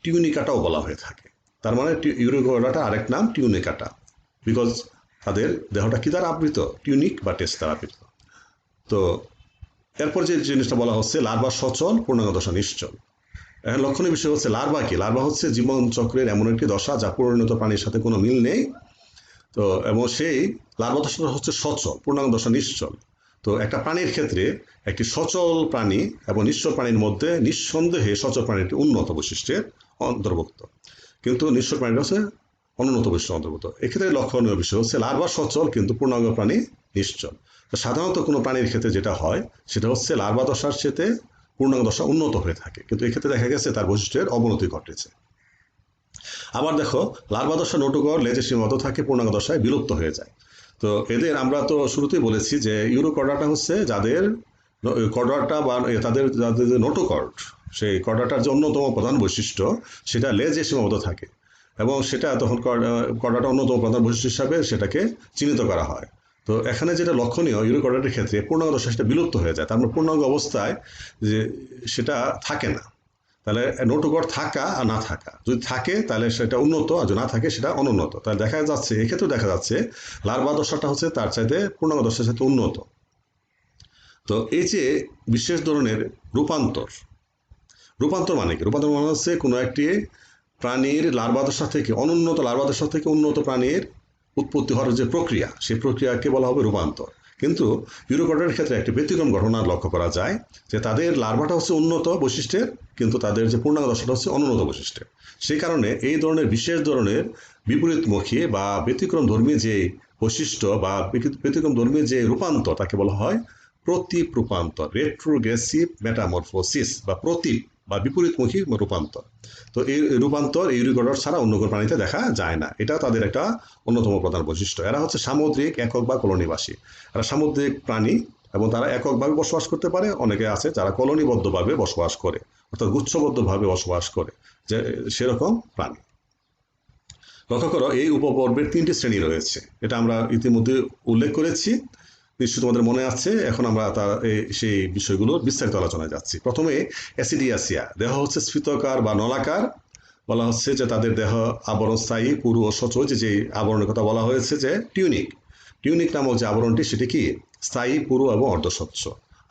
টিউনিকাটাও বলা হয়ে থাকে। তার মানে ইউরোকর্ডাটা আরেক নাম টিউনিকাটা, বিকজ তাদের দেহটা কি দ্বারা আবৃত, টিউনিক বা টেস্ট দ্বারা আবৃত। তো এরপর যে জিনিসটা বলা হচ্ছে লার্ভা সচল, পূর্ণাঙ্গ দশা নিশ্চল। এখন লক্ষণীয় বিষয় হচ্ছে লার্ভা কি। লার্ভা হচ্ছে জীবন চক্রের এমন একটি দশা যা পরিণত প্রাণীর সাথে কোনো মিল নেই। তো এবং সেই লার্ভা দশাটা হচ্ছে সচল, পূর্ণাঙ্গ দশা নিশ্চল। তো একটা প্রাণীর ক্ষেত্রে একটি সচল প্রাণী এবং নিশ্চল প্রাণীর মধ্যে নিঃসন্দেহে সচল প্রাণীটি উন্নত বৈশিষ্ট্যের অন্তর্ভুক্ত, কিন্তু নিশ্চল প্রাণীটা হচ্ছে অনুন্নত বৈশিষ্ট্যের অন্তর্ভুক্ত। এক্ষেত্রে লক্ষণীয় বিষয় হচ্ছে লার্ভা সচল কিন্তু পূর্ণাঙ্গ প্রাণী নিশ্চল। তো সাধারণত কোনো প্রাণীর ক্ষেত্রে যেটা হয় সেটা হচ্ছে লার্ভা দশার সাথে পূর্ণাঙ্গ দশা উন্নত হয়ে থাকে, কিন্তু এক্ষেত্রে দেখা গেছে তার বৈশিষ্ট্যের অবনতি ঘটেছে। আবার দেখো লার্ভা দশা নোটোকর লেজে সীমাবদ্ধ থাকে, পূর্ণাঙ্গ দশায় বিলুপ্ত হয়ে যায়। তো এদের আমরা তো শুরুতেই বলেছি যে ইউরোকর্ডাটা হচ্ছে যাদের কর্ডাটা বা তাদের যাদের যে নোটোকর্ড, সেই কর্ডাটার যে অন্যতম প্রধান বৈশিষ্ট্য সেটা লেজে সীমাবদ্ধ থাকে, এবং সেটা তখন কর্ডাটা অন্যতম প্রধান বৈশিষ্ট্য হিসাবে সেটাকে চিহ্নিত করা হয়। তো এখানে যেটা লক্ষণীয় ইউরোকর্ডাটের ক্ষেত্রে পূর্ণাঙ্গ দশা সেটা বিলুপ্ত হয়ে যায়, তার মানে পূর্ণাঙ্গ অবস্থায় যে সেটা থাকে না। তাহলে নোটোকর্ড থাকা আর না থাকা, যদি থাকে তাহলে সেটা উন্নত, আর যদি না থাকে সেটা অনুন্নত। তাহলে দেখা যাচ্ছে এক্ষেত্রেও দেখা যাচ্ছে লার্ভা দশাটা হচ্ছে তার চাইতে পূর্ণাঙ্গ দশার সাথে উন্নত। তো এই যে বিশেষ ধরনের রূপান্তর, রূপান্তর মানে কি? রূপান্তর মানে হচ্ছে কোনো একটি প্রাণীর লার্ভা দশা থেকে অনুন্নত লার্ভা দশা থেকে উন্নত প্রাণীর উৎপত্তি হওয়ার যে প্রক্রিয়া, সেই প্রক্রিয়াকে বলা হবে রূপান্তর। কিন্তু ইউরোকর্ডের ক্ষেত্রে একটি ব্যতিক্রম ঘটনা লক্ষ্য করা যায়, যে তাদের লার্ভাটা হচ্ছে উন্নত বৈশিষ্ট্যের, কিন্তু তাদের যে পূর্ণাঙ্গ দশাটা হচ্ছে অনুন্নত বৈশিষ্ট্যের। সেই কারণে এই ধরনের বিশেষ ধরনের বিপরীতমুখী বা ব্যতিক্রম ধর্মী যে বৈশিষ্ট্য বা ব্যতিক্রম ধর্মী যে রূপান্তর তাকে বলা হয় প্রতীপ রূপান্তর, রেট্রোগ্রেসিভ মেটামরফোসিস বা প্রতীপ বা বিপরীতমুখী রূপান্তর। তো এই রূপান্তর ইউরোকর্ডাট ছাড়া অন্য কোনো প্রাণীতে দেখা যায় না। এটা তাদের একটা অন্যতম প্রধান বৈশিষ্ট্য। এরা হচ্ছে সামুদ্রিক একক বা কলোনিবাসী। এরা সামুদ্রিক প্রাণী এবং তারা এককভাবে বসবাস করতে পারে। অনেকে আছে যারা কলোনিবদ্ধভাবে বসবাস করে, অর্থাৎ গুচ্ছবদ্ধভাবে বসবাস করে, যে সেরকম প্রাণী। লক্ষ্য করো এই উপপর্বের 3টি শ্রেণী রয়েছে, এটা আমরা ইতিমধ্যে উল্লেখ করেছি, নিশ্চয় তোমাদের মনে আছে। এখন আমরা সেই বিষয়গুলোর বিস্তারিত আলোচনায় যাচ্ছি। প্রথমে অ্যাসিডিয়াসিয়া। দেহ হচ্ছে স্ফীতকার বা নলাকার। বলা হচ্ছে যে তাদের দেহ আবরণ স্থায়ী, পুরু ও সচল। যে আবরণের কথা বলা হয়েছে যে টিউনিক, টিউনিক নামক যে আবরণটি সেটি কি স্থায়ী, পুরু এবং অর্ধস্বচ্ছ।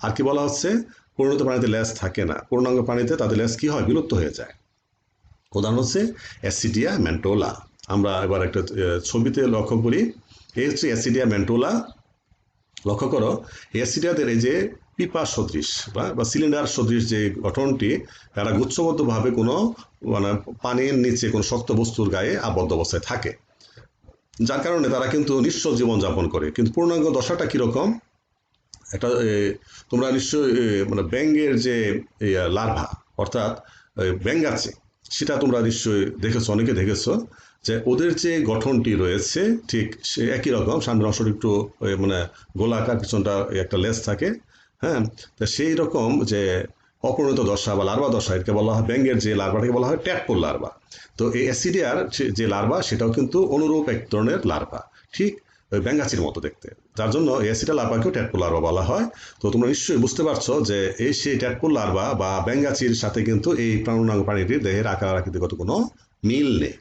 আর কি বলা হচ্ছে পরিণত প্রাণীতে লেজ থাকে না, পূর্ণাঙ্গ প্রাণীতে তাদের লেজ কি হয়, বিলুপ্ত হয়ে যায়। উদাহরণ হচ্ছে অ্যাসিডিয়া ম্যান্টোলা। আমরা এবার একটা ছবিতে লক্ষ্য করি, এই হচ্ছে অ্যাসিডিয়া ম্যান্টোলা। লক্ষ্য করো অ্যাসিডিয়াদের এই যে পিপা সদৃশ বা সিলিন্ডার সদৃশ যে গঠনটি, তারা গুচ্ছবদ্ধভাবে কোনো মানে পানির নিচে কোনো শক্ত বস্তুর গায়ে আবদ্ধ অবস্থায় থাকে, যার কারণে তারা কিন্তু নিশ্চল জীবনযাপন করে। কিন্তু পূর্ণাঙ্গ দশাটা কীরকম, একটা তোমরা নিশ্চয়ই মানে ব্যাঙের যে লার্ভা অর্থাৎ ব্যাঙাচি, সেটা তোমরা নিশ্চয়ই দেখেছো, অনেকে দেখেছো, যে ওদের যে গঠনটি রয়েছে ঠিক সে একই রকম। সামনের অংশটা একটু মানে গোলাকার, পিছনটা একটা লেজ থাকে। হ্যাঁ, তা সেই রকম যে অপরিণত দশা বা লার্ভা দশা, এটাকে বলা হয় ব্যাঙের যে লার্ভাটাকে বলা হয় ট্যাডপোল লার্ভা। তো এই অ্যাসিডিয়ার যে লার্ভা সেটাও কিন্তু অনুরূপ এক ধরনের লার্ভা, ঠিক ওই ব্যাঙাচির মতো দেখতে, যার জন্য অ্যাসিডা লার্ভাকেও ট্যাডপোল লার্ভা বলা হয়। তো তোমরা নিশ্চয়ই বুঝতে পারছো যে এই সেই ট্যাডপোল লার্ভা বা ব্যাঙাচির সাথে কিন্তু এই পূর্ণাঙ্গ প্রাণীটির দেহের আকার আকৃতিগত কোনো মিল নেই।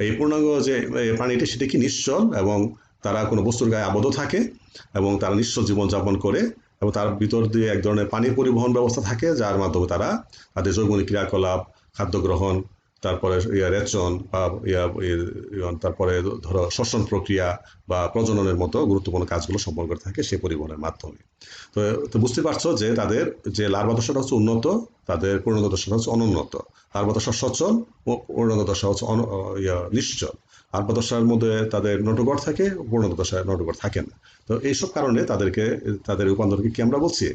এই পূর্ণাঙ্গ যে প্রাণীটি সেটি কি নিশ্চল, এবং তারা কোনো বস্তুর গায়ে আবদ্ধ থাকে এবং তারা নিশ্চল জীবনযাপন করে, এবং তার ভিতর দিয়ে এক ধরনের পানি পরিবহন ব্যবস্থা থাকে, যার মাধ্যমে তারা তাদের যৌগনিক ক্রিয়াকলাপ, খাদ্য গ্রহণ, তারপরে রেচন বা তারপরে ধরো শ্বসন প্রক্রিয়া বা প্রজননের মতো গুরুত্বপূর্ণ কাজগুলো সম্পন্ন করে থাকে সেই পরিবহনের মাধ্যমে। তো তো বুঝতে পারছো যে তাদের যে লার্ভা দশাটা হচ্ছে উন্নত, তাদের পরিণত দশাটা হচ্ছে অনুন্নত। লার্ভা দশা সচল ও পরিণত দশা হচ্ছে নিশ্চল। লার্ভা দশার মধ্যে তাদের নোটোকর থাকে, পরিণত দশায় নোটোকর থাকে না। তো এইসব কারণে তাদের রূপান্তরকে কি আমরা বলছি?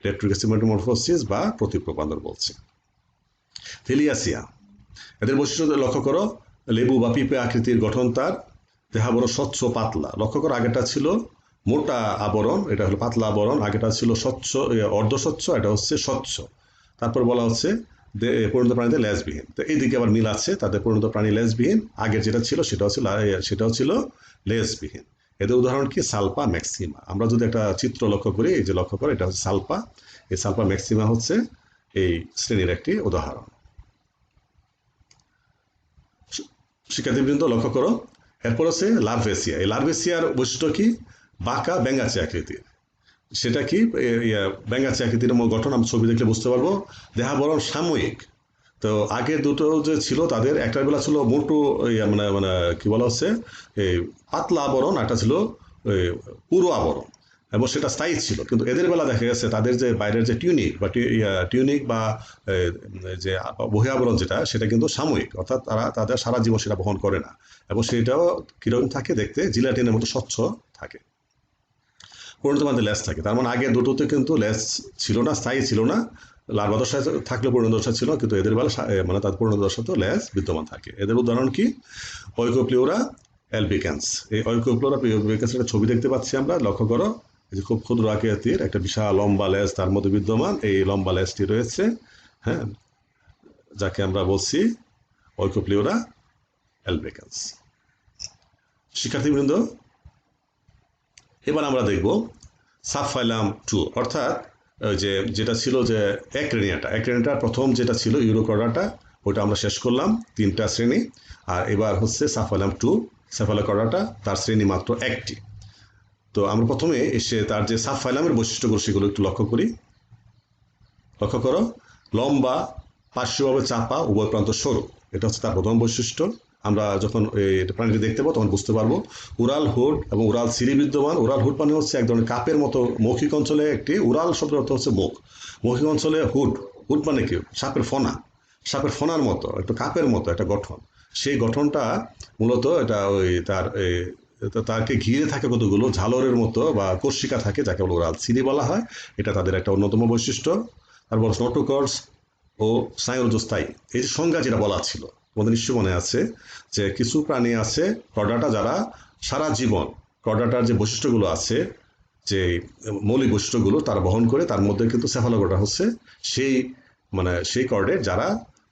রেট্রোগ্রেসিভ মেটামরফোসিস বা প্রতিপ্রপান্দর বলছি। থেলিয়াসিয়া, এদের বৈশিষ্ট্য লক্ষ্য করো, লেবু বা পিঁপে আকৃতির গঠন তার, দেহাবরণ স্বচ্ছ পাতলা। লক্ষ্য করো আগেটা ছিল মোটা আবরণ, এটা হলো পাতলা আবরণ, আগেটা ছিল স্বচ্ছ অর্ধস্বচ্ছ, এটা হচ্ছে স্বচ্ছ। তারপর বলা হচ্ছে পরিণত প্রাণীতে লেজবিহীন। তো এইদিকে আবার মিল আছে, তাদের পরিণত প্রাণী লেজবিহীন, আগের যেটা ছিল সেটাও ছিল লেজবিহীন। এদের উদাহরণ কি? সালপা ম্যাক্সিমা। আমরা যদি একটা চিত্র লক্ষ্য করি, এই যে লক্ষ্য করে, এটা হচ্ছে সালপা। এই সালপা ম্যাক্সিমা হচ্ছে এই শ্রেণীর একটি উদাহরণ। শিক্ষার্থীবৃন্দ লক্ষ্য করো, এরপর হচ্ছে লার্ভেসিয়া। এই লার্ভেসিয়ার বৈশিষ্ট্য কি? বাঁকা ব্যাঙাচি আকৃতির। সেটা কি? ব্যাঙাচি আকৃতির গঠন আমরা ছবি দেখলে বুঝতে পারবো। দেহাবরণ সাময়িক। তো আগে দুটো যে ছিল তাদের, একটার বেলা ছিল মোটু, মানে মানে কি বলা হচ্ছে, এই পাতলা আবরণ, একটা ছিল পুরো আবরণ, এবং সেটা স্থায়ী ছিল। কিন্তু এদের বেলা দেখা গেছে তাদের যে বাইরের যে টিউনিক বা যে বহি আবরণ যেটা, সেটা কিন্তু সাময়িক, অর্থাৎ তাদের সারা জীবন সেটা বহন করে না, এবং সেটাও কিরকম থাকে দেখতে? জিলাটিনের মতো স্বচ্ছ থাকে। পরিণত প্রাণীতে লেজ থাকে। তার মানে আগে দুটোতে কিন্তু লেজ ছিল না, স্থায়ী ছিল না। লার্ভা দশায় থাকলেও পরিণত দশা ছিল, কিন্তু এদের বেলা মানে তার পরিণত দশাতেও লেজ বিদ্যমান থাকে। এদের উদাহরণ কি? অইকোপ্লিওরা অ্যালবিক্যান্স। এই অইকোপ্লিওরা অ্যালবিক্যান্স একটা ছবি দেখতে পাচ্ছি আমরা, লক্ষ্য করো। এই যে খুব ক্ষুদ্র আকৃতির একটা বিশাল লম্বা লেজ তার মধ্যে বিদ্যমান, এই লম্বা লেজটি রয়েছে, হ্যাঁ, যাকে আমরা বলছি অইকোপ্লিওরা অ্যালবিক্যান্স। শিক্ষার্থীবৃন্দ, এবার আমরা দেখব সাবফাইলাম 2, অর্থাৎ যেটা ছিল যে অ্যাক্রেনিয়াটার প্রথম যেটা ছিল ইউরোকর্ডাটা, ওটা আমরা শেষ করলাম, 3টা শ্রেণী। আর এবার হচ্ছে সাবফাইলাম 2, সেফালোকর্ডাটা, তার শ্রেণী মাত্র 1টি। তো আমরা প্রথমে এসে তার যে সাবফাইলামের বৈশিষ্ট্যগুলো সেগুলো একটু লক্ষ্য করি। লক্ষ্য করো, লম্বা, পার্শ্বভাবে চাপা, উভয় প্রান্ত সরু, এটা হচ্ছে তার প্রথম বৈশিষ্ট্য। আমরা যখন এই প্রাণীটি দেখতে পাবো তখন বুঝতে পারবো। উরাল হুড এবং উরাল সিরি বিদ্যমান। উরাল হুড মানে হচ্ছে এক ধরনের কাপের মতো, মৌখিক অঞ্চলে একটি, উরাল শব্দের অর্থ হচ্ছে মুখ, মৌখিক অঞ্চলে হুড। হুড মানে কি? সাপের ফনার মতো, একটু কাপের মতো একটা গঠন। সেই গঠনটা মূলত এটা তাকে ঘিরে থাকে কতগুলো ঝালরের মতো বা কর্ষিকা থাকে, যাকে বলে উরাল সিরি বলা হয়। এটা তাদের একটা অন্যতম বৈশিষ্ট্য। তারপর নোটোকর্স ও স্নায়ুরজ্জস্থায়ী। এই যে সংজ্ঞা যেটা বলা ছিল, তোমাদের নিশ্চয় মনে আছে যে কিছু প্রাণী আছে প্রোডাটা, যারা সারা জীবন প্রোডাটার যে বৈশিষ্ট্যগুলো আছে, যে মৌলিক বৈশিষ্ট্যগুলো তারা বহন করে। তার মধ্যে কিন্তু সেফালোকর্ডা হচ্ছে সেই, মানে সেই কর্ডের যারা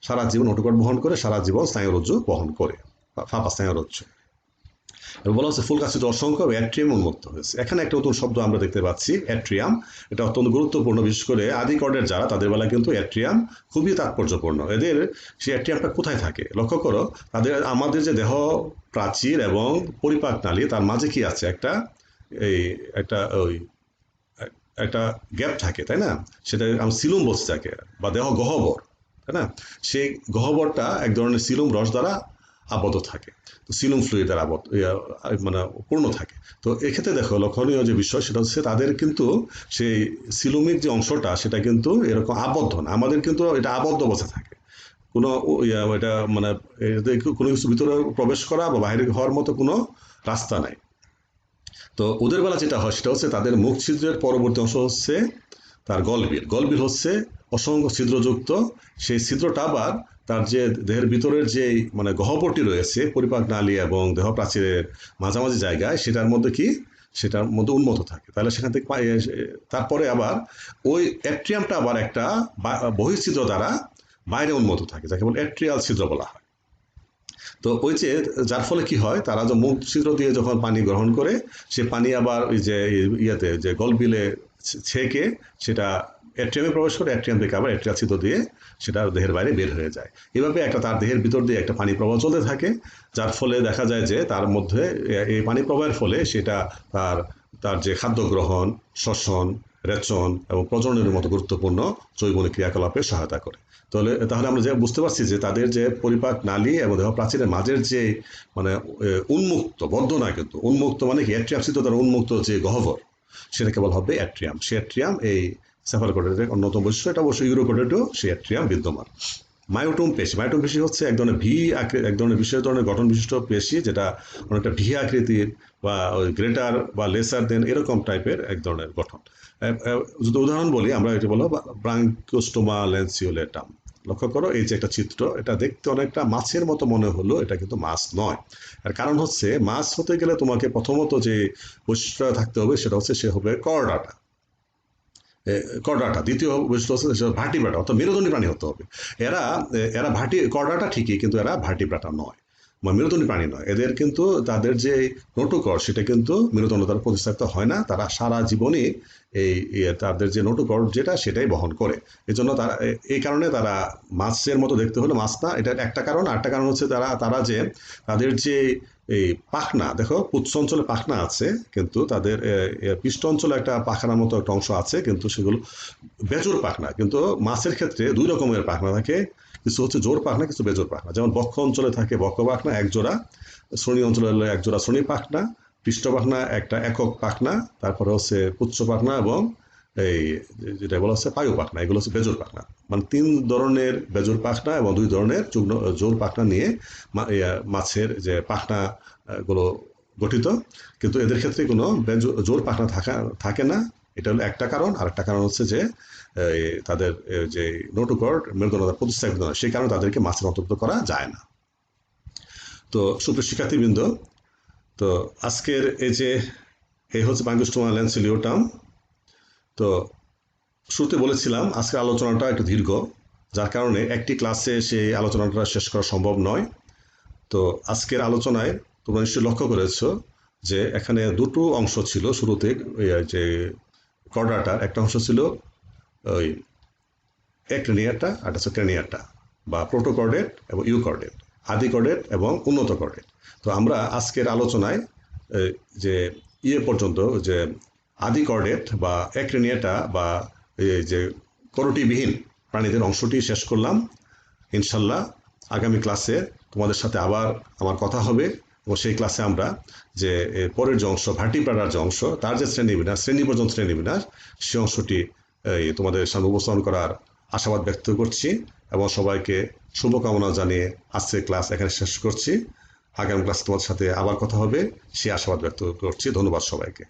সারা জীবন নোটোকর্ড বহন করে, সারা জীবন স্নায়ুরজ্জু বহন করে, ফাঁপা স্নায়ুরজ্জু। এবং বলা হচ্ছে ফুলকাছিত অসংখ্য অ্যাট্রিয়াম উন্মুক্ত হয়েছে। এখানে একটা নতুন শব্দ আমরা দেখতে পাচ্ছি, অ্যাট্রিয়াম। এটা অত্যন্ত গুরুত্বপূর্ণ, বিশেষ করে আদি কর্ডের যারা, তাদের বেলা কিন্তু অ্যাট্রিয়াম খুবই তাৎপর্যপূর্ণ। এদের সেই অ্যাট্রিয়ামটা কোথায় থাকে লক্ষ্য করো। আমাদের যে দেহ প্রাচীর এবং পরিপাক নালী, তার মাঝে কি আছে? এই একটা ওই একটা গ্যাপ থাকে, তাই না? সেটা আমি সিলুম বলছি তাকে, বা দেহ গহ্বর, তাই না? সেই গহ্বরটা এক ধরনের সিলুম রস দ্বারা আবদ্ধ থাকে। তো সিলুম ফ্লুইড দ্বারা মানে পূর্ণ থাকে। তো এক্ষেত্রে দেখো লক্ষণীয় যে বিষয়, সেটা হচ্ছে তাদের কিন্তু সেই সিলুমিক যে অংশটা, সেটা কিন্তু এরকম আবদ্ধ না। আমাদের কিন্তু এটা আবদ্ধ অবস্থা থাকে, কোনো এটা মানে কোনো কিছু ভিতরে প্রবেশ করা বা বাইরে হওয়ার মতো কোনো রাস্তা নাই। তো ওদের বেলা যেটা হয় সেটা হচ্ছে তাদের মুখ ছিদ্রের পরবর্তী অংশ হচ্ছে তার গলবিল হচ্ছে অসংখ্য ছিদ্রযুক্ত। সেই ছিদ্রটা আবার তার যে দেহের ভিতরের যে মানে গহ্বরটি রয়েছে, পরিপাক নালী এবং দেহ প্রাচীরের মাঝামাঝি জায়গায়, সেটার মধ্যে উন্মত থাকে। তাহলে সেখান থেকে তারপরে আবার ওই অ্যাট্রিয়ামটা আবার একটা বহিঃছিদ্র দ্বারা বাইরে উন্মত থাকে, যাকে বলে অ্যাট্রিয়াল ছিদ্র বলা হয়। তো ওই যে যার ফলে কি হয়, তারা যে মুখ ছিদ্র দিয়ে যখন পানি গ্রহণ করে, সে পানি আবার ওই যে যে গলবিলে ছেঁকে সেটা অ্যাট্রিয়ামে প্রবেশ করে, অ্যাট্রিয়াম থেকে আবার অ্যাট্রিয়াল ছিদ্র দিয়ে সেটা দেহের বাইরে বের হয়ে যায়। এভাবে তার দেহের ভিতর দিয়ে একটা পানি প্রবাহ চলতে থাকে, যার ফলে দেখা যায় যে তার মধ্যে এই পানি প্রবাহের ফলে সেটা তার যে খাদ্য গ্রহণ, শ্বসন, রেচন এবং প্রজননের মতো গুরুত্বপূর্ণ জৈবনিক ক্রিয়াকলাপে সহায়তা করে। তাহলে আমরা যে বুঝতে পারছি যে তাদের যে পরিপাক নালী এবং দেহ প্রাচীরের মাঝের যে মানে উন্মুক্ত, বদ্ধ না কিন্তু উন্মুক্ত, মানে কি অ্যাট্রিয়াম স্থিত দ্বারা উন্মুক্ত যে গহ্বর, সেটা কেবল হবে অ্যাট্রিয়াম। সে অ্যাট্রিয়াম এই সেফালোকর্ডেটের অন্যতম বৈশিষ্ট্য, এটা অবশ্যই ইউরোকর্ডেটেও সেই অ্যাট্রিয়াম বিদ্যমান। মায়োটোম পেশি হচ্ছে এক ধরনের বিশেষ ধরনের গঠন বিশিষ্ট পেশি, যেটা অনেকটা ভি আকৃতির বা গ্রেটার বা লেসার দেন এরকম টাইপের এক ধরনের গঠন। যদি উদাহরণ বলি আমরা, এটা বলো ব্রাঙ্কিওস্টোমা ল্যান্সিওলেটাম। লক্ষ্য করো এই যে একটা চিত্র, এটা দেখতে অনেকটা মাছের মতো মনে হলো, এটা কিন্তু মাছ নয়। আর কারণ হচ্ছে মাছ হতে গেলে তোমাকে প্রথমত যে বৈশিষ্ট্য থাকতে হবে সেটা হচ্ছে সে হবে করডাটা। দ্বিতীয় বৈশিষ্ট্য হচ্ছে ভার্টিব্রাটা, অর্থাৎ মেরুদণ্ডী প্রাণী হতে হবে। এরা এরা করডাটা ঠিকই, কিন্তু এরা ভার্টিব্রাটা নয় বা মেরুদণ্ডী প্রাণী নয়। এদের কিন্তু তাদের যে নোটুকর সেটা কিন্তু মেরুদণ্ড দ্বারা প্রতিস্থাপিত হয় না। তারা সারা জীবনই তাদের যে নোটুকর যেটা সেটাই বহন করে। এজন্য তারা এই কারণে তারা মাছের মতো দেখতে হলে মাছ না, এটা একটা কারণ। আরেকটা কারণ হচ্ছে তারা যে তাদের যে এই পাখনা, দেখো পুচ্ছ অঞ্চলে পাখনা আছে, কিন্তু তাদের পৃষ্ঠ অঞ্চলে একটা পাখনার মতো একটা অংশ আছে, কিন্তু সেগুলো বেজোর পাখনা। কিন্তু মাছের ক্ষেত্রে দুই রকমের পাখনা থাকে, কিছু হচ্ছে জোর পাখনা, কিছু বেজোর পাখনা। যেমন বক্ষ অঞ্চলে থাকে বক্ষ পাখনা এক জোড়া, শ্রোণী অঞ্চলে হলে এক জোড়া শ্রোণী পাখনা, পৃষ্ঠ পাখনা একটা একক পাখনা, তারপরে হচ্ছে পুচ্ছ পাখনা এবং এই যেটা বলা হচ্ছে পায়ু পাখনা, এগুলো হচ্ছে বেজোর পাখনা। মানে 3 ধরনের বেজোর পাখনা এবং 2 ধরনের জোর পাখনা নিয়ে মাছের যে পাখনা গুলো গঠিত। কিন্তু এদের ক্ষেত্রে কোনো জোর পাখনা থাকে না। এটা হলো একটা কারণ। আর একটা কারণ হচ্ছে যে তাদের যে নোটোকর্ড মেরুদণ্ড দ্বারা প্রতিস্থাপিত নয়, সেই কারণে তাদেরকে মাছের অন্তর্ভুক্ত করা যায় না। তো সুপ্রিয় শিক্ষার্থীবৃন্দ, তো আজকের এই হচ্ছে ব্রাঙ্কিওস্টোমা ল্যান্সিওলেটাম। তো শুরুতে বলেছিলাম আজকের আলোচনাটা একটু দীর্ঘ, যার কারণে একটি ক্লাসে সেই আলোচনাটা শেষ করা সম্ভব নয়। তো আজকের আলোচনায় তোমরা নিশ্চয়ই লক্ষ্য করেছ যে এখানে দুটো অংশ ছিল শুরুতে। যে কর্ডাটার একটা অংশ ছিল ওই অ্যাক্রেনিয়াটা, আর হচ্ছে ক্রেনিয়াটা, বা প্রোটোকর্ডেট এবং ইউকর্ডেট, আদি কর্ডেট এবং উন্নত কর্ডেট। তো আমরা আজকের আলোচনায় যে পর্যন্ত যে আদি কর্ডেট বা অ্যাক্রেনিয়াটা বা এই যে করটিবিহীন প্রাণীদের অংশটি শেষ করলাম। ইনশাল্লাহ আগামী ক্লাসে তোমাদের সাথে আবার আমার কথা হবে, এবং সেই ক্লাসে আমরা যে পরের যে অংশ ভার্টিব্রাটার যে অংশ, তার যে শ্রেণী পর্যন্ত শ্রেণীবিন্যাস, সে অংশটি তোমাদের সামনে উপস্থাপন করার আশাবাদ ব্যক্ত করছি, এবং সবাইকে শুভকামনা জানিয়ে আজকের ক্লাস এখানে শেষ করছি। আগামী ক্লাসে তোমাদের সাথে আবার কথা হবে, সে আশাবাদ ব্যক্ত করছি। ধন্যবাদ সবাইকে।